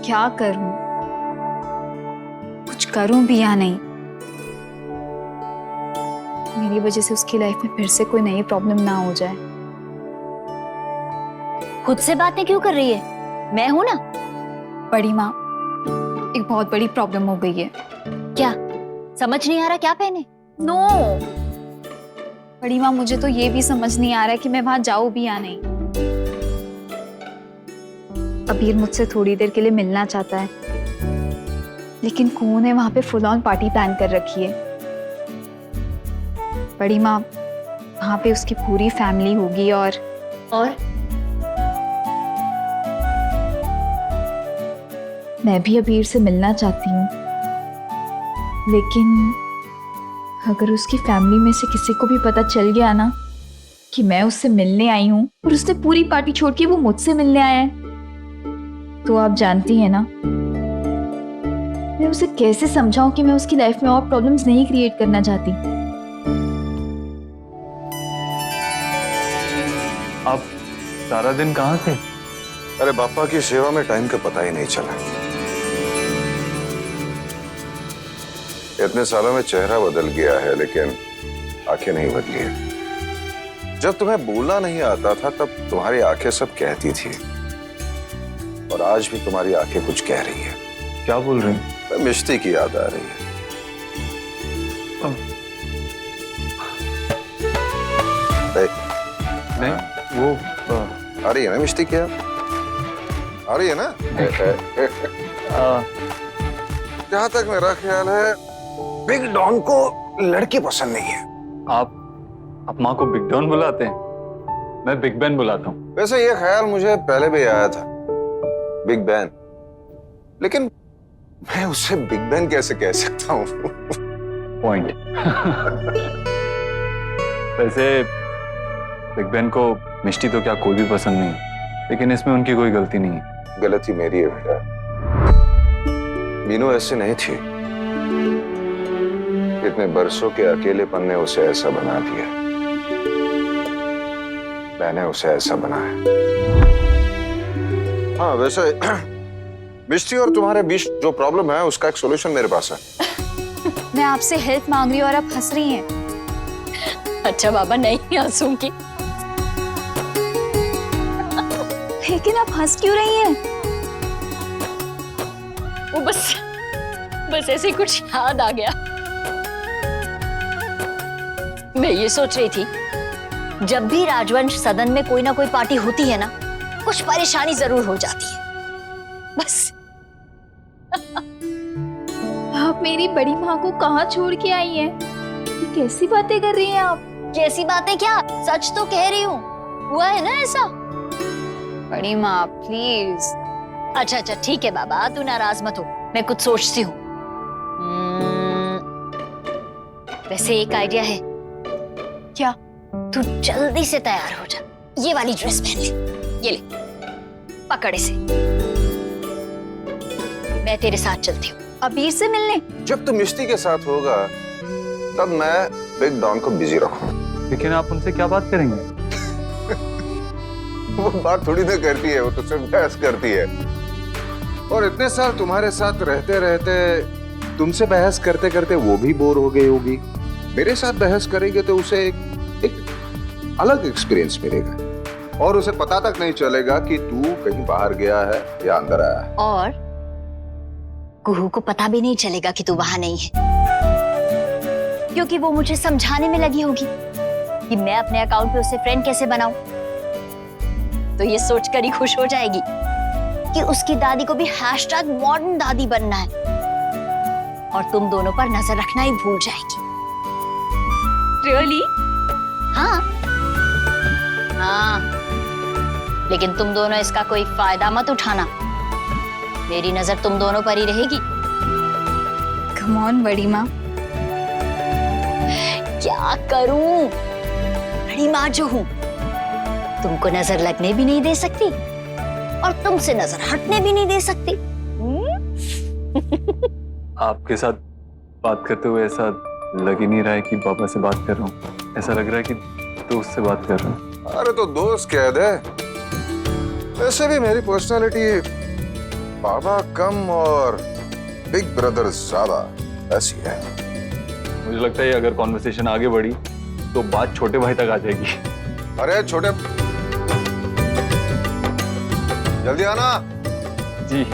क्या करूं, कुछ करूं भी या नहीं। मेरी वजह से उसकी लाइफ में फिर से कोई नई प्रॉब्लम ना हो जाए। खुद से बातें क्यों कर रही है? मैं हूं ना। बड़ी माँ, एक बहुत बड़ी प्रॉब्लम हो गई है। क्या समझ नहीं आ रहा? क्या पहने? नो बड़ी माँ, मुझे तो ये भी समझ नहीं आ रहा है कि मैं वहां जाऊं भी या नहीं। अबीर मुझसे थोड़ी देर के लिए मिलना चाहता है, लेकिन कौन ने वहां पे फुल ऑन पार्टी प्लान कर रखी है। बड़ी माँ, वहां पे उसकी पूरी फैमिली होगी और मैं भी अबीर से मिलना चाहती हूँ, लेकिन अगर उसकी फैमिली में से किसी को भी पता चल गया ना कि मैं उससे मिलने आई हूँ और उसने पूरी पार्टी छोड़ के वो मुझसे मिलने आया है, तो आप जानती हैं ना मैं उसे कैसे समझाऊं कि मैं उसकी लाइफ में और प्रॉब्लम्स नहीं क्रिएट करना चाहती। आप सारा दिन कहाँ थे? अरे बापा की सेवा में टाइम का पता ही नहीं चला। इतने सालों में चेहरा बदल गया है, लेकिन आंखें नहीं बदली है। जब तुम्हें बोलना नहीं आता था तब तुम्हारी आंखें सब कहती थी, और आज भी तुम्हारी आंखें कुछ कह रही है। क्या बोल रहे हैं? मिश्ती की याद आ रही है। नहीं, वो आ रही है ना मिश्ती की याद? आ रही है ना? जहां तक मेरा ख्याल है, बिग डॉन को लड़की पसंद नहीं है। आप माँ को बिग डॉन बुलाते हैं? मैं बिग बैन बुलाता हूँ। वैसे ये ख्याल मुझे पहले भी आया था, बिग बैन, लेकिन मैं उसे बिग बैन कैसे कह सकता हूँ? पॉइंट। वैसे बिग बैन को मिष्टी तो क्या कोई भी पसंद नहीं, लेकिन इसमें उनकी कोई गलती नहीं है। गलती मेरी है बेटा। मीनू ऐसी नहीं थी। इतने बरसों के अकेलेपन ने उसे ऐसा बना दिया। मैंने उसे ऐसा बनाया। हाँ वैसे मिष्टी और तुम्हारे बीच जो प्रॉब्लम है उसका एक सॉल्यूशन मेरे पास है। मैं आपसे हेल्प मांग रही हूँ और आप हंस रही हैं। अच्छा बाबा, नहीं हंसूंगी। लेकिन आप हंस क्यों रही हैं? वो बस ऐसे ही कुछ याद आ गया। मैं ये सोच रही थी, जब भी राजवंश सदन में कोई ना कोई पार्टी होती है ना, कुछ परेशानी जरूर हो जाती है। बस। आप मेरी बड़ी माँ को कहाँ छोड़ के आई हैं? ये कैसी बातें कर रही हैं आप? कैसी बातें क्या, सच तो कह रही हूँ। हुआ है ना ऐसा? बड़ी माँ प्लीज। अच्छा ठीक है बाबा, तू नाराज मत हो, मैं कुछ सोचती हूँ। वैसे एक आइडिया है। क्या? तू जल्दी से तैयार हो जा, ये वाली ड्रेस पहन ले। ये ले, पकड़ इसे। मैं तेरे साथ चलती हूँ अबीर से मिलने। जब तुम मिष्टी के साथ होगा तब मैं बिग डॉन को बिजी रखूंगा। लेकिन आप उनसे क्या बात करेंगे? वो बात थोड़ी ना करती है, वो तो सिर्फ बहस करती है। और इतने साल तुम्हारे साथ रहते रहते तुमसे बहस करते करते वो भी बोर हो गई होगी। मेरे साथ बहस करेंगे तो उसे एक अलग एक्सपीरियंस मिलेगा, और उसे पता तक नहीं चलेगा कि तू कहीं बाहर गया है या अंदर आया है। और कुहू को पता भी नहीं चलेगा कि तू वहां नहीं है, क्योंकि वो मुझे समझाने में लगी होगी कि मैं अपने अकाउंट पे उसे फ्रेंड कैसे बनाऊं। तो ये सोचकर ही खुश हो जाएगी कि उसकी दादी को भी #मॉडर्न दादी बनना है, और तुम दोनों पर नजर रखना ही भूल जाएगी। रियली? हाँ लेकिन तुम दोनों इसका कोई फायदा मत उठाना। मेरी नजर तुम दोनों पर ही रहेगी। कम ऑन बड़ी माँ। क्या करूं? बड़ी माँ जो हूं, तुमको नजर लगने भी नहीं दे सकती और तुमसे नजर हटने भी नहीं दे सकती। आपके साथ बात करते हुए ऐसा लग ही नहीं रहा है कि पापा से बात कर रहा हूँ। ऐसा लग रहा है कि दोस्त से बात कर रहा हूँ। अरे तो दोस्त कह दे। वैसे भी मेरी पर्सनालिटी बाबा कम और बिग ब्रदर ज्यादा, ऐसी है। मुझे लगता है अगर कॉन्वर्सेशन आगे बढ़ी तो बात छोटे भाई तक आ जाएगी। अरे छोटे, जल्दी आना। जी।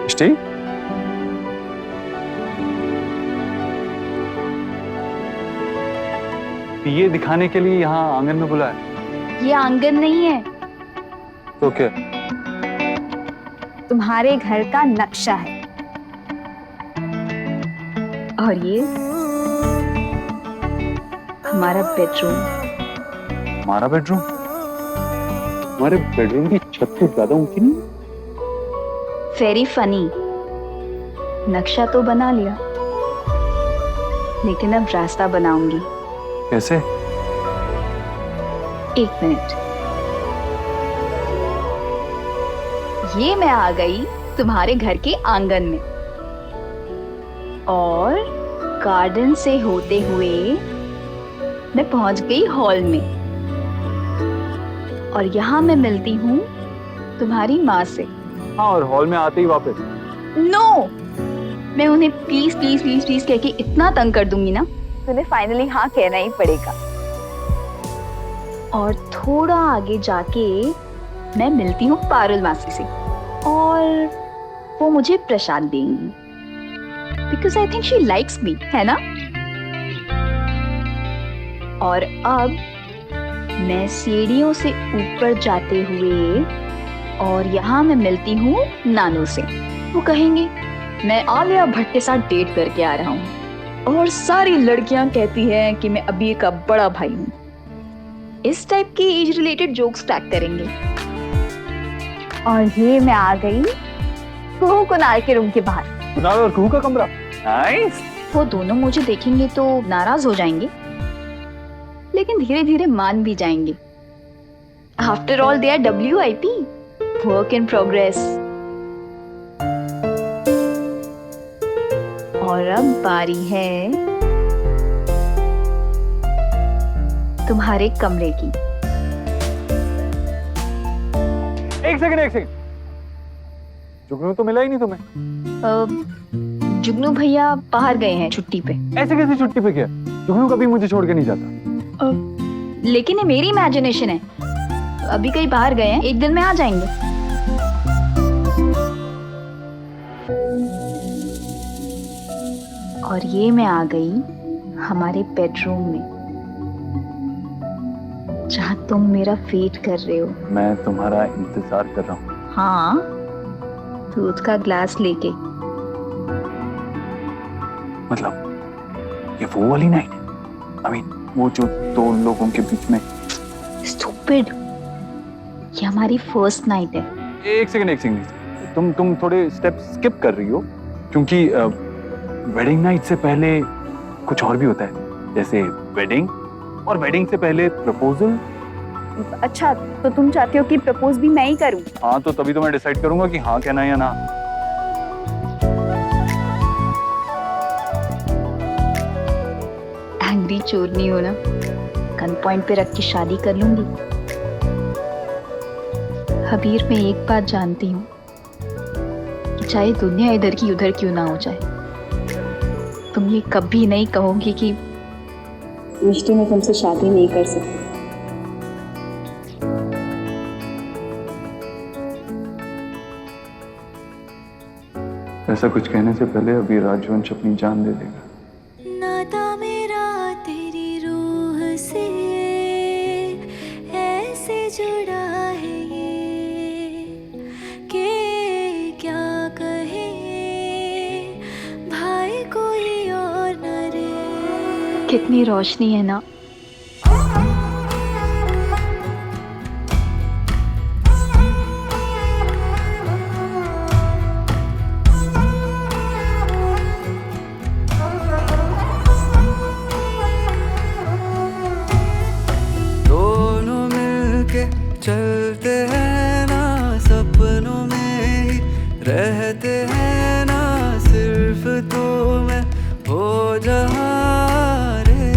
मिष्टी, ये दिखाने के लिए यहाँ आंगन में बुलाया? ये आंगन नहीं है, तो क्या? तुम्हारे घर का नक्शा है। और ये हमारा बेडरूम। हमारा बेडरूम? हमारे बेडरूम की छत से ज्यादा ऊंची नहीं? Very funny. नक्शा तो बना लिया, लेकिन अब रास्ता बनाऊंगी। कैसे? एक मिनट। ये मैं आ गई तुम्हारे घर के आंगन में, और गार्डन से होते हुए मैं पहुंच गई हॉल में, और यहाँ मैं मिलती हूँ तुम्हारी माँ से। हाँ, और हॉल में आते ही वापस? नो, मैं उन्हें प्लीज प्लीज प्लीज प्लीज कह के इतना तंग कर दूंगी ना, तुम्हें फाइनली हाँ कहना ही पड़ेगा। और थोड़ा आगे जाके मैं मिलती हूँ पारुल मासी से, और वो मुझे प्रसाद देंगी, because I think she likes me, है ना? और अब मैं सीढ़ियों से ऊपर जाते हुए, और यहाँ मैं मिलती हूँ नानू से। वो कहेंगे मैं आलिया भट्ट के साथ डेट करके आ रहा हूँ, और सारी लड़कियां कहती हैं कि मैं अभी का बड़ा भाई हूँ। इस टाइप के एज रिलेटेड जोक्स क्रैक करेंगे। और ये मैं आ गई कुहू कुनाल के रूम के बाहर। कुनाल और कुहू का कमरा? नाइस। वो दोनों मुझे देखेंगे तो नाराज हो जाएंगे, लेकिन धीरे धीरे मान भी जाएंगे। After all they are WIP, work in progress. और अब बारी है तुम्हारे कमरे की। एक सेकंड। जुगनू तो मिला ही नहीं तुम्हें। जुगनू भैया बाहर गए हैं छुट्टी पे। ऐसे कैसे छुट्टी पे गया? जुगनू कभी मुझे छोड़ के नहीं जाता। लेकिन ये मेरी इमेजिनेशन है। अभी कहीं बाहर गए हैं, एक दिन में आ जाएंगे। और ये मैं आ गई हमारे बेडरूम में, जहां तुम मेरा वेट कर रहे हो। मैं तुम्हारा इंतजार कर रहा हूँ। हाँ, दूध का ग्लास लेके। मतलब ये वो वाली नाइट? आई मीन वो जो दो लोगों के बीच में? स्टूपिड, ये हमारी फर्स्ट नाइट है। एक सेकंड। तुम थोड़े स्टेप स्किप कर रही हो, क्योंकि वेडिंग नाइट से पहले कुछ और भी होता है, जैसे वेडिंग, और वेडिंग से पहले प्रपोजल। अच्छा, तो तुम चाहते हो कि प्रपोज भी मैं ही करूं? हाँ, तो तभी तो मैं डिसाइड करूंगा कि हाँ कहना है या ना। एंग्री चोरनी हो ना, गन पॉइंट पे रख के शादी कर लूंगी। हबीर, मैं एक बात जानती हूँ कि चाहे दुनिया इधर की उधर क्यों ना हो जाए, तुम ये कभी नहीं कहोगी कि मिष्टी मैं तुमसे शादी नहीं कर सकती। ऐसा कुछ कहने से पहले अभी राजवंश अपनी जान दे देगा। नाता मेरा तेरी रूह से ऐसे जुड़ा है ये कि क्या कहे भाई कोई और न रे। कितनी रोशनी है ना। दोनों मिलके चलते हैं ना, सपनों में ही रहते हैं ना, सिर्फ तू मैं हो जहाँ रे।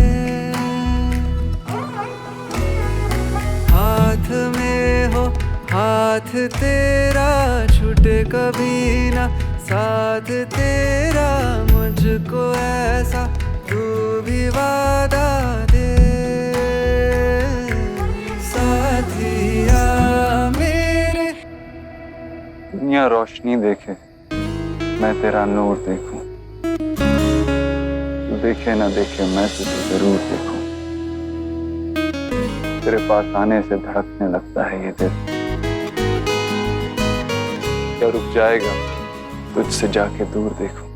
हाथ में हो हाथ तेरा, छूटे कभी ना साथ तेरा, मुझको ऐसा तू भी वादा दे। साथिया मेरे, दुनिया रोशनी देखे, मैं तेरा नूर देखूं। तू देखे ना देखे, मैं तुझे जरूर देखूं। तेरे पास आने से धड़कने लगता है ये दिल, क्या रुक जाएगा तुझसे जाके दूर देखूं।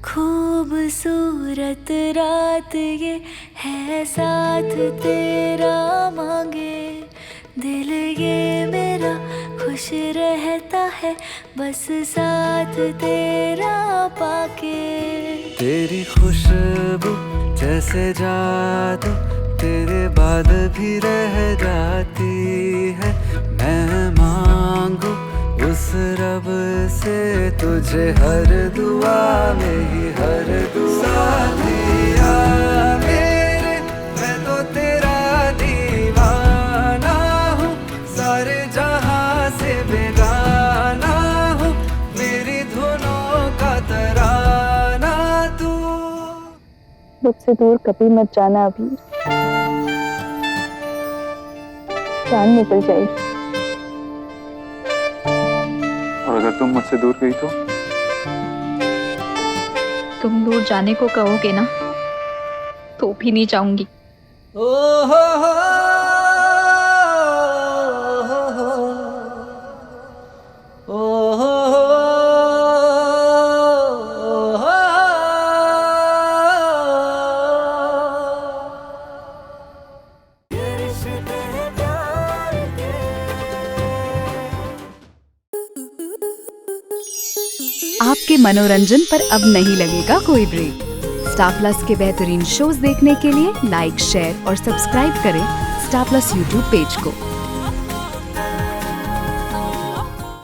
खूबसूरत रात ये है, साथ तेरा मांगे दिल ये मेरा, खुश रहता है बस साथ तेरा पाके। तेरी खुशबू जैसे जादू, तेरे बाद भी रह जाती है। मैं मांगू उस रब से तुझे हर दुआ में ही, हर दुआ। साथिया मेरे, मैं तो तेरा दीवाना हूँ, सारे जहां से बेगाना हूँ, मेरी धुनों का तराना तू। मुझसे दूर कभी मत जाना अभी, जान निकल जाएगी। और अगर तुम मुझसे दूर गई तो? तुम दूर जाने को कहोगे ना, तो भी नहीं जाऊंगी। ओ हो आपके मनोरंजन पर अब नहीं लगेगा कोई ब्रेक। स्टार प्लस के बेहतरीन शोज देखने के लिए लाइक, शेयर और सब्सक्राइब करें स्टार प्लस यूट्यूब पेज को।